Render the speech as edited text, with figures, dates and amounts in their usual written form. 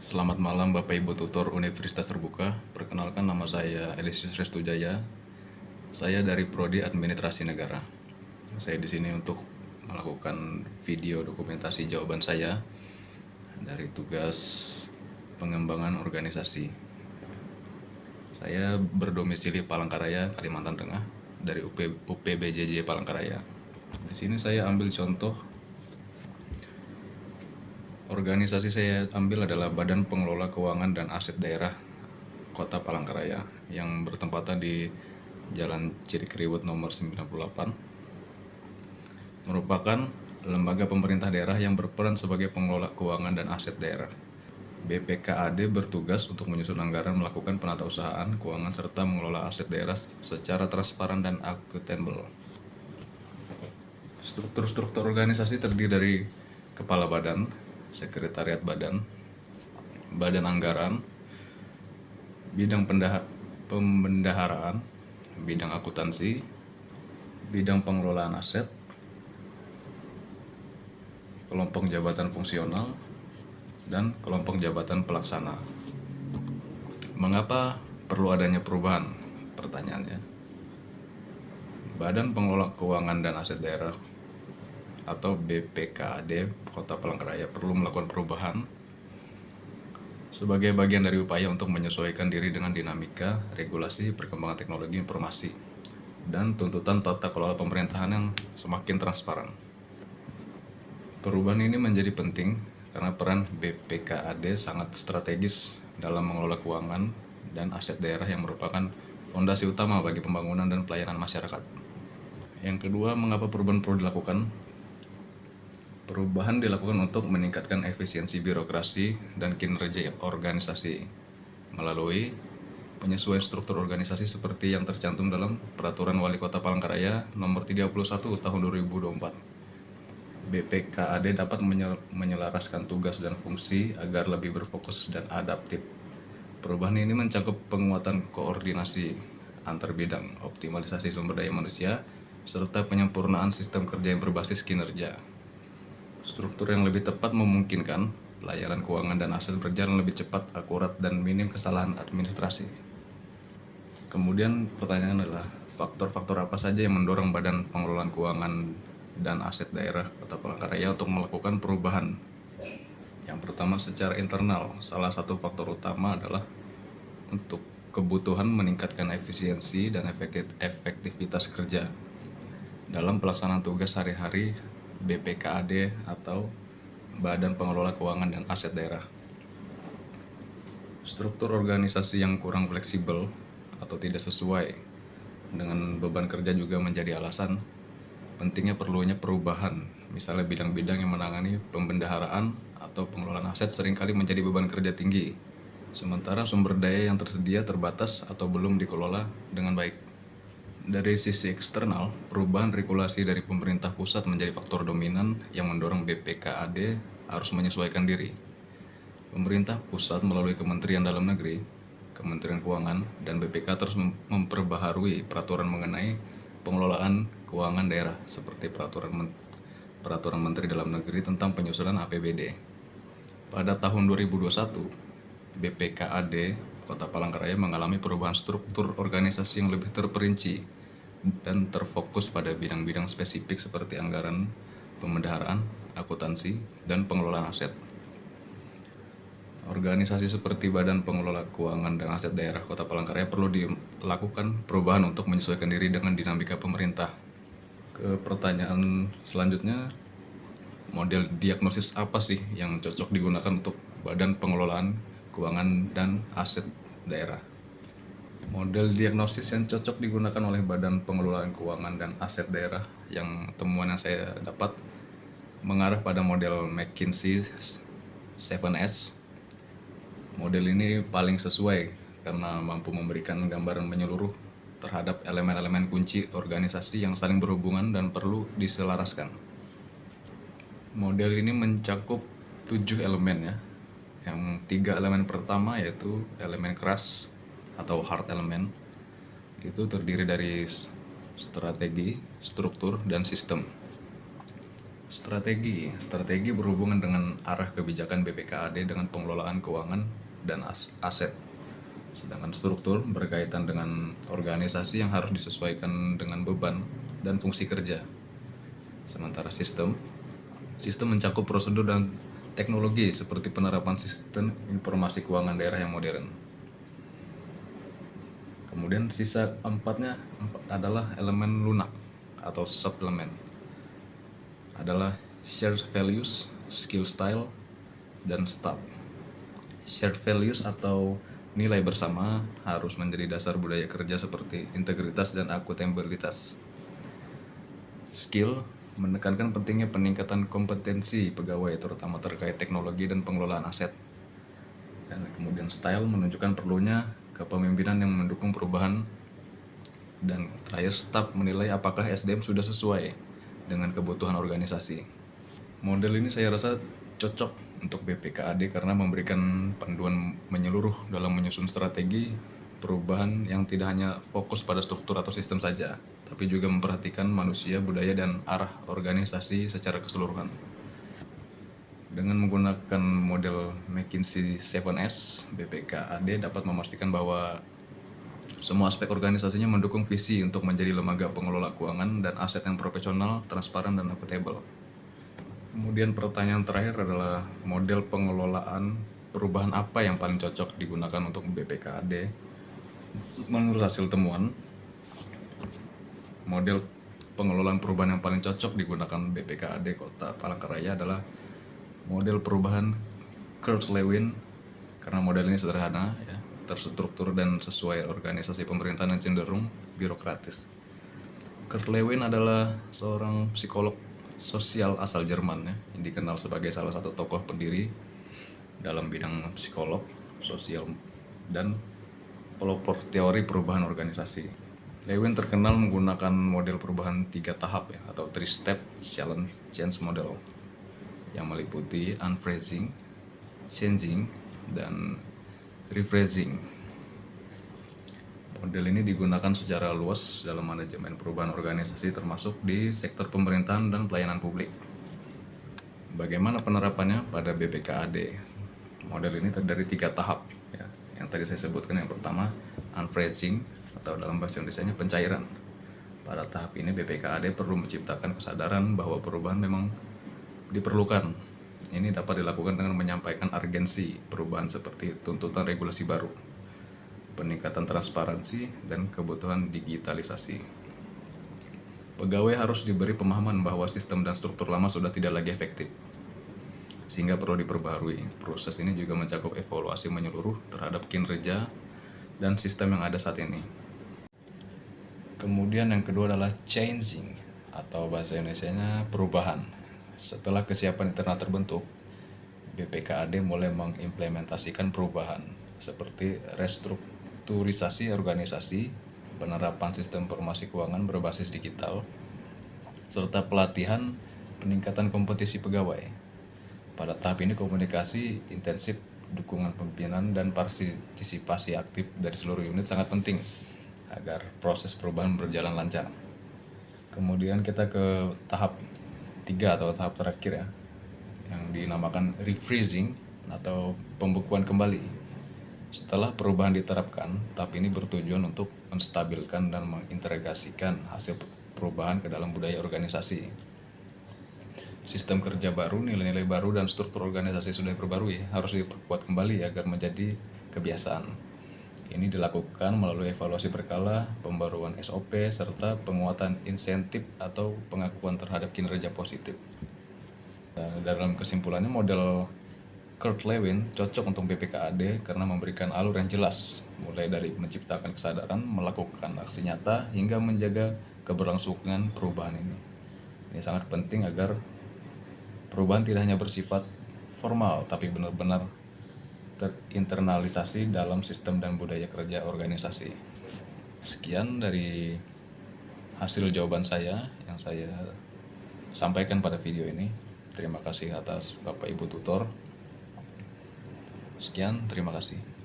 Selamat malam Bapak Ibu Tutor Universitas Terbuka. Perkenalkan, nama saya Elisius Restujaya. Saya dari Prodi Administrasi Negara. Saya di sini untuk melakukan video dokumentasi jawaban saya dari tugas pengembangan organisasi. Saya berdomisili Palangkaraya, Kalimantan Tengah, dari UPBJJ Palangkaraya. Di sini saya ambil contoh organisasi saya ambil adalah Badan Pengelola Keuangan dan Aset Daerah Kota Palangkaraya yang bertempatan di Jalan Cirikriwut nomor 98. Merupakan lembaga pemerintah daerah yang berperan sebagai pengelola keuangan dan aset daerah. BPKAD bertugas untuk menyusun anggaran, melakukan penatausahaan keuangan serta mengelola aset daerah secara transparan dan akuntabel. Struktur organisasi terdiri dari kepala badan, sekretariat badan, badan anggaran, bidang pembendaharaan, bidang akuntansi, bidang pengelolaan aset, kelompok jabatan fungsional, dan kelompok jabatan pelaksana. Mengapa perlu adanya perubahan? Pertanyaannya. Badan Pengelola Keuangan dan Aset Daerah atau BPKAD Kota Palangkaraya perlu melakukan perubahan sebagai bagian dari upaya untuk menyesuaikan diri dengan dinamika, regulasi, perkembangan teknologi informasi, dan tuntutan tata kelola pemerintahan yang semakin transparan. Perubahan ini menjadi penting karena peran BPKAD sangat strategis dalam mengelola keuangan dan aset daerah yang merupakan fondasi utama bagi pembangunan dan pelayanan masyarakat. Yang kedua, mengapa perubahan perlu dilakukan? Perubahan dilakukan untuk meningkatkan efisiensi birokrasi dan kinerja organisasi melalui penyesuaian struktur organisasi seperti yang tercantum dalam Peraturan Wali Kota Palangkaraya Nomor 31 Tahun 2024. BPKAD dapat menyelaraskan tugas dan fungsi agar lebih berfokus dan adaptif. Perubahan ini mencakup penguatan koordinasi antar bidang, optimalisasi sumber daya manusia, serta penyempurnaan sistem kerja yang berbasis kinerja. Struktur yang lebih tepat memungkinkan pelayanan keuangan dan aset berjalan lebih cepat, akurat, dan minim kesalahan administrasi. Kemudian pertanyaan adalah, faktor-faktor apa saja yang mendorong Badan Pengelolaan Keuangan dan Aset Daerah Kota Palangkaraya untuk melakukan perubahan? Yang pertama, secara internal, salah satu faktor utama adalah untuk kebutuhan meningkatkan efisiensi dan efektivitas kerja dalam pelaksanaan tugas sehari-hari BPKAD atau Badan Pengelola Keuangan dan Aset Daerah. Struktur organisasi yang kurang fleksibel atau tidak sesuai dengan beban kerja juga menjadi alasan pentingnya perlunya perubahan. Misalnya bidang-bidang yang menangani pembendaharaan atau pengelolaan aset seringkali menjadi beban kerja tinggi, sementara sumber daya yang tersedia terbatas atau belum dikelola dengan baik. Dari sisi eksternal, perubahan regulasi dari pemerintah pusat menjadi faktor dominan yang mendorong BPKAD harus menyesuaikan diri. Pemerintah pusat melalui Kementerian Dalam Negeri, Kementerian Keuangan, dan BPK terus memperbaharui peraturan mengenai pengelolaan keuangan daerah seperti Peraturan Menteri Dalam Negeri tentang penyusunan APBD. Pada tahun 2021, BPKAD Kota Palangkaraya mengalami perubahan struktur organisasi yang lebih terperinci dan terfokus pada bidang-bidang spesifik seperti anggaran, pembendaharaan, akuntansi, dan pengelolaan aset. Organisasi seperti Badan Pengelola Keuangan dan Aset Daerah Kota Palangkaraya perlu dilakukan perubahan untuk menyesuaikan diri dengan dinamika pemerintah. Ke pertanyaan selanjutnya, model diagnosis apa sih yang cocok digunakan untuk Badan Pengelolaan Keuangan dan Aset Daerah? Model diagnosis yang cocok digunakan oleh Badan Pengelolaan Keuangan dan Aset Daerah yang temuan yang saya dapat mengarah pada model McKinsey 7S. Model ini paling sesuai karena mampu memberikan gambaran menyeluruh terhadap elemen-elemen kunci organisasi yang saling berhubungan dan perlu diselaraskan. Model ini mencakup 7 elemen ya. Yang 3 elemen pertama yaitu elemen keras atau hard element. Itu terdiri dari strategi, struktur, dan sistem. Strategi berhubungan dengan arah kebijakan BPKAD dengan pengelolaan keuangan dan aset. Sedangkan struktur berkaitan dengan organisasi yang harus disesuaikan dengan beban dan fungsi kerja. Sementara sistem mencakup prosedur dan teknologi seperti penerapan sistem informasi keuangan daerah yang modern. Kemudian sisa empatnya adalah elemen lunak atau suplemen. Adalah shared values, skill style, dan staff. Shared values atau nilai bersama harus menjadi dasar budaya kerja seperti integritas dan akuntabilitas. Skill menekankan pentingnya peningkatan kompetensi pegawai terutama terkait teknologi dan pengelolaan aset. Dan kemudian style menunjukkan perlunya kepemimpinan yang mendukung perubahan. Dan terakhir staff menilai apakah SDM sudah sesuai dengan kebutuhan organisasi. Model ini saya rasa cocok untuk BPKAD karena memberikan panduan menyeluruh dalam menyusun strategi perubahan yang tidak hanya fokus pada struktur atau sistem saja, tapi juga memperhatikan manusia, budaya, dan arah organisasi secara keseluruhan. Dengan menggunakan model McKinsey 7S, BPKAD dapat memastikan bahwa semua aspek organisasinya mendukung visi untuk menjadi lembaga pengelola keuangan dan aset yang profesional, transparan, dan akuntabel. Kemudian pertanyaan terakhir adalah model pengelolaan perubahan apa yang paling cocok digunakan untuk BPKAD? Menurut hasil temuan, model pengelolaan perubahan yang paling cocok digunakan BPKAD Kota Palangkaraya adalah model perubahan Kurt-Lewin karena model ini sederhana, terstruktur dan sesuai organisasi pemerintahan yang cenderung birokratis. Kurt-Lewin adalah seorang psikolog sosial asal Jerman yang dikenal sebagai salah satu tokoh pendiri dalam bidang psikolog sosial dan pelopor teori perubahan organisasi. Lewin terkenal menggunakan model perubahan 3 tahap atau 3-step change model yang meliputi unphrasing, changing, dan rephrasing. Model ini digunakan secara luas dalam manajemen perubahan organisasi termasuk di sektor pemerintahan dan pelayanan publik. Bagaimana penerapannya pada BPKAD? Model ini terdiri dari 3 tahap yang tadi saya sebutkan. Yang pertama, unphrasing atau dalam bahasa Indonesianya pencairan. Pada tahap ini BPKAD perlu menciptakan kesadaran bahwa perubahan memang diperlukan. Ini dapat dilakukan dengan menyampaikan urgensi perubahan seperti tuntutan regulasi baru, peningkatan transparansi, dan kebutuhan digitalisasi. Pegawai harus diberi pemahaman bahwa sistem dan struktur lama sudah tidak lagi efektif, sehingga perlu diperbarui. Proses ini juga mencakup evaluasi menyeluruh terhadap kinerja dan sistem yang ada saat ini. Kemudian yang kedua adalah changing atau bahasa Indonesianya perubahan. Setelah kesiapan internal terbentuk, BPKAD mulai mengimplementasikan perubahan seperti restrukturisasi organisasi, penerapan sistem informasi keuangan berbasis digital, serta pelatihan peningkatan kompetisi pegawai. Pada tahap ini komunikasi intensif, dukungan pimpinan, dan partisipasi aktif dari seluruh unit sangat penting agar proses perubahan berjalan lancar. Kemudian kita ke tahap 3 atau tahap terakhir yang dinamakan rephrasing atau pembukuan kembali. Setelah perubahan diterapkan, tahap ini bertujuan untuk menstabilkan dan mengintegrasikan hasil perubahan ke dalam budaya organisasi. Sistem kerja baru, nilai-nilai baru, dan struktur organisasi sudah diperbarui harus diperkuat kembali agar menjadi kebiasaan. Ini dilakukan melalui evaluasi berkala, pembaruan SOP, serta penguatan insentif atau pengakuan terhadap kinerja positif. Dalam kesimpulannya, model Kurt-Lewin cocok untuk BPKAD karena memberikan alur yang jelas, mulai dari menciptakan kesadaran, melakukan aksi nyata, hingga menjaga keberlangsungan perubahan ini. Ini sangat penting agar perubahan tidak hanya bersifat formal, tapi benar-benar terinternalisasi dalam sistem dan budaya kerja organisasi. Sekian dari hasil jawaban saya yang saya sampaikan pada video ini. Terima kasih atas Bapak Ibu tutor. Sekian, terima kasih.